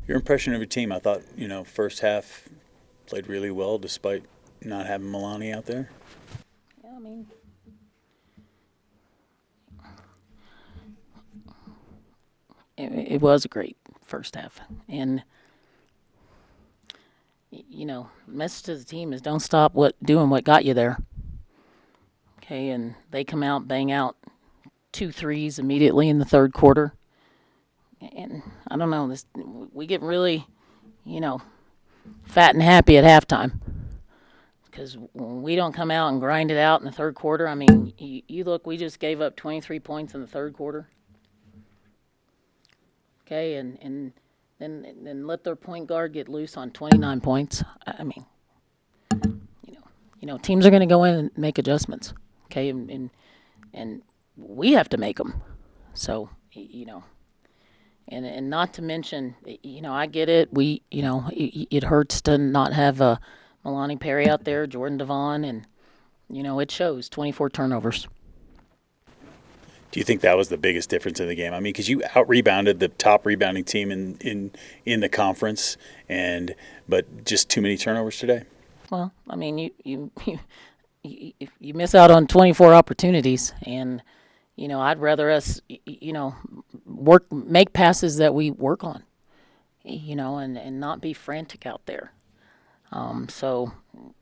Your impression of your team? I thought, first half played really well despite not having Milani out there. Yeah, I mean, it was a great first half. And, message to the team is don't stop doing what got you there. Okay, and they come out, bang out two threes immediately in the third quarter. And I don't know, we get really, you know, fat and happy at halftime. Because when we don't come out and grind it out in the third quarter, I mean, you look, we just gave up 23 points in the third quarter. Okay, and then let their point guard get loose on 29 points. I mean, teams are going to go in and make adjustments. Okay, and we have to make them. So, and not to mention, I get it. It hurts to not have Milani Perry out there, Jordan Devon, and it shows 24 turnovers. Do you think that was the biggest difference in the game? I mean, because you out rebounded the top rebounding team in the conference, but just too many turnovers today. Well, I mean, you miss out on 24 opportunities, and I'd rather us make passes that we work on, and not be frantic out there. So,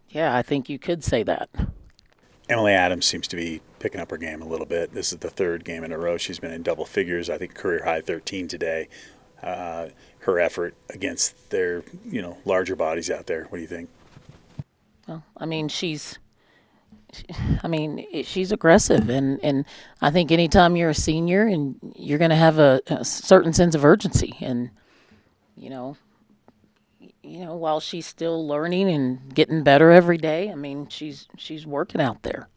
yeah, I think you could say that. Emily Adams seems to be picking up her game a little bit. This is the third game in a row she's been in double figures. I think career high 13 today. Her effort against their larger bodies out there. What do you think? Well, I mean, she's aggressive, and I think anytime you're a senior and you're going to have a certain sense of urgency, and while she's still learning and getting better every day, I mean, she's working out there.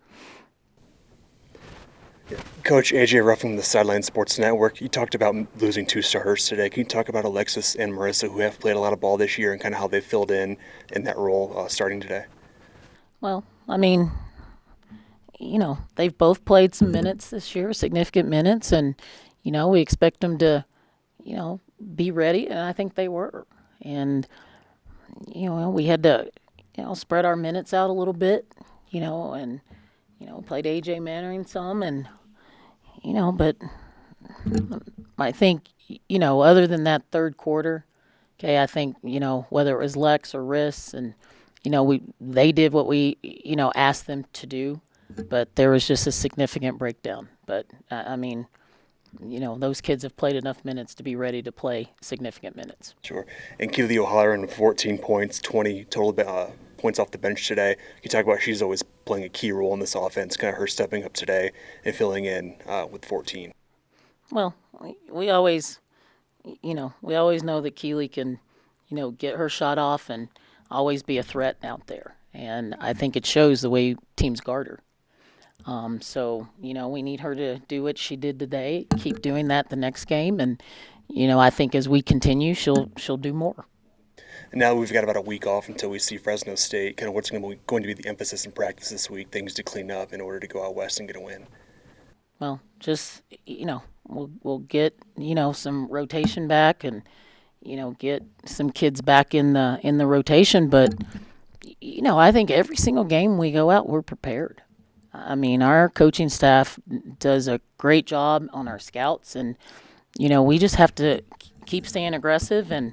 Coach AJ Ruff from the Sideline Sports Network, you talked about losing two starters today. Can you talk about Alexis and Marissa, who have played a lot of ball this year, and kind of how they filled in that role starting today? Well, I mean, they've both played some minutes this year, significant minutes, and, we expect them to, be ready, and I think they were. And, we had to, spread our minutes out a little bit, and, played AJ Mannering some, and, but I think, other than that third quarter, okay, I think, whether it was Lex or Riss, and, they did what we, asked them to do, but there was just a significant breakdown. But, I mean, those kids have played enough minutes to be ready to play significant minutes. Sure. And Keely O'Halloran, 14 points, 20 total points off the bench today. You talk about she's always playing a key role in this offense, kind of her stepping up today and filling in with 14. Well, we always know that Keely can, get her shot off and always be a threat out there. And I think it shows the way teams guard her. So, we need her to do what she did today, keep doing that the next game. And, I think as we continue, she'll do more. And now we've got about a week off until we see Fresno State. Kind of what's going to be the emphasis in practice this week, things to clean up in order to go out west and get a win? Well, just, we'll get, some rotation back and, get some kids back in the rotation. But, I think every single game we go out, we're prepared. I mean, our coaching staff does a great job on our scouts, and, we just have to keep staying aggressive, and,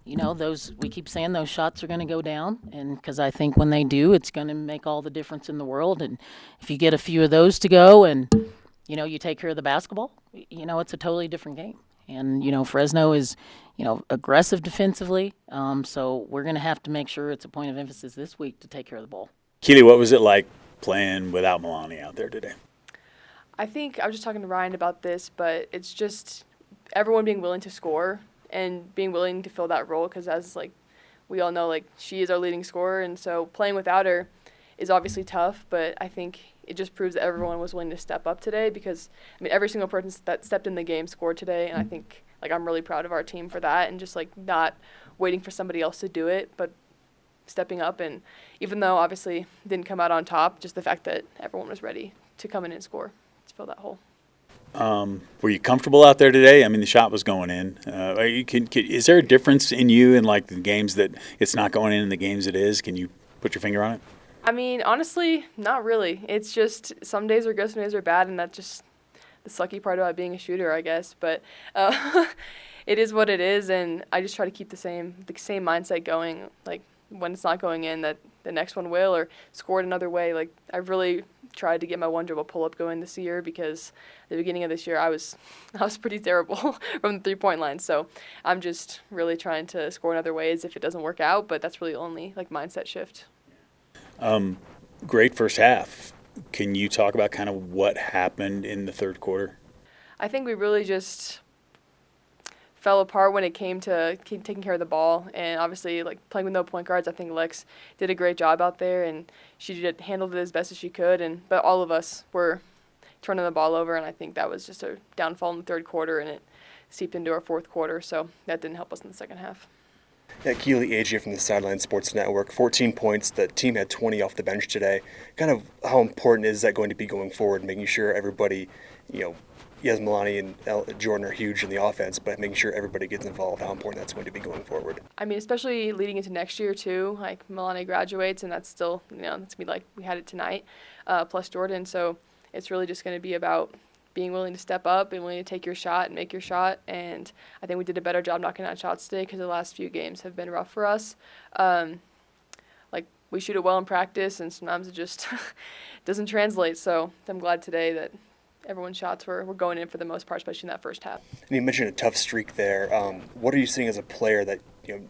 we keep saying those shots are going to go down, and because I think when they do, it's going to make all the difference in the world. And if you get a few of those to go and, you take care of the basketball, it's a totally different game. And, Fresno is, aggressive defensively, so we're going to have to make sure it's a point of emphasis this week to take care of the ball. Keely, what was it like playing without Milani out there today? I think I was just talking to Ryan about this, but it's just everyone being willing to score and being willing to fill that role, because as we all know, she is our leading scorer, and so playing without her is obviously tough, but I think it just proves that everyone was willing to step up today, because every single person that stepped in the game scored today, and I think I'm really proud of our team for that, and just not waiting for somebody else to do it, but stepping up. And even though obviously didn't come out on top, just the fact that everyone was ready to come in and score to fill that hole. Were you comfortable out there today? I mean, the shot was going in. Is there a difference in you in like the games that it's not going in and the games it is? Can you put your finger on it? I mean, honestly, not really. It's just some days are good, some days are bad, and that's just the sucky part about being a shooter, I guess. But it is what it is, and I just try to keep the same mindset going. Like when it's not going in, that the next one will, or score it another way. Like I've really tried to get my one dribble pull up going this year, because at the beginning of this year I was pretty terrible from the 3-point line. So I'm just really trying to score in other ways if it doesn't work out. But that's really only like mindset shift. Great first half. Can you talk about kind of what happened in the third quarter? I think we really just fell apart when it came to taking care of the ball, and obviously like playing with no point guards. I think Lex did a great job out there, and she handled it as best as she could. But all of us were turning the ball over, and I think that was just a downfall in the third quarter, and it seeped into our fourth quarter. So that didn't help us in the second half. Yeah, Keely AJ from the Sideline Sports Network, 14 points. The team had 20 off the bench today. Kind of how important is that going to be going forward, making sure everybody, yes, Milani and Jordan are huge in the offense, but making sure everybody gets involved, how important that's going to be going forward. I mean, especially leading into next year, too. Like, Milani graduates, and that's still, it's going to be like we had it tonight, plus Jordan. So it's really just going to be about being willing to step up and willing to take your shot and make your shot. And I think we did a better job knocking out shots today, because the last few games have been rough for us. Like, we shoot it well in practice, and sometimes it just doesn't translate. So I'm glad today that everyone's shots were going in for the most part, especially in that first half. And you mentioned a tough streak there. What are you seeing as a player that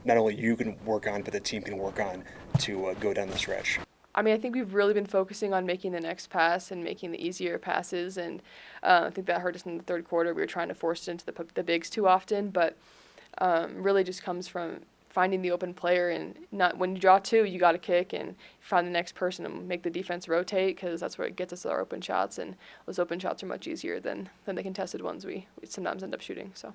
not only you can work on, but the team can work on to go down the stretch? I mean, I think we've really been focusing on making the next pass and making the easier passes, and I think that hurt us in the third quarter. We were trying to force it into the bigs too often, but really just comes from finding the open player, and not when you draw two, you got to kick and find the next person and make the defense rotate, because that's where it gets us our open shots, and those open shots are much easier than the contested ones we sometimes end up shooting. So.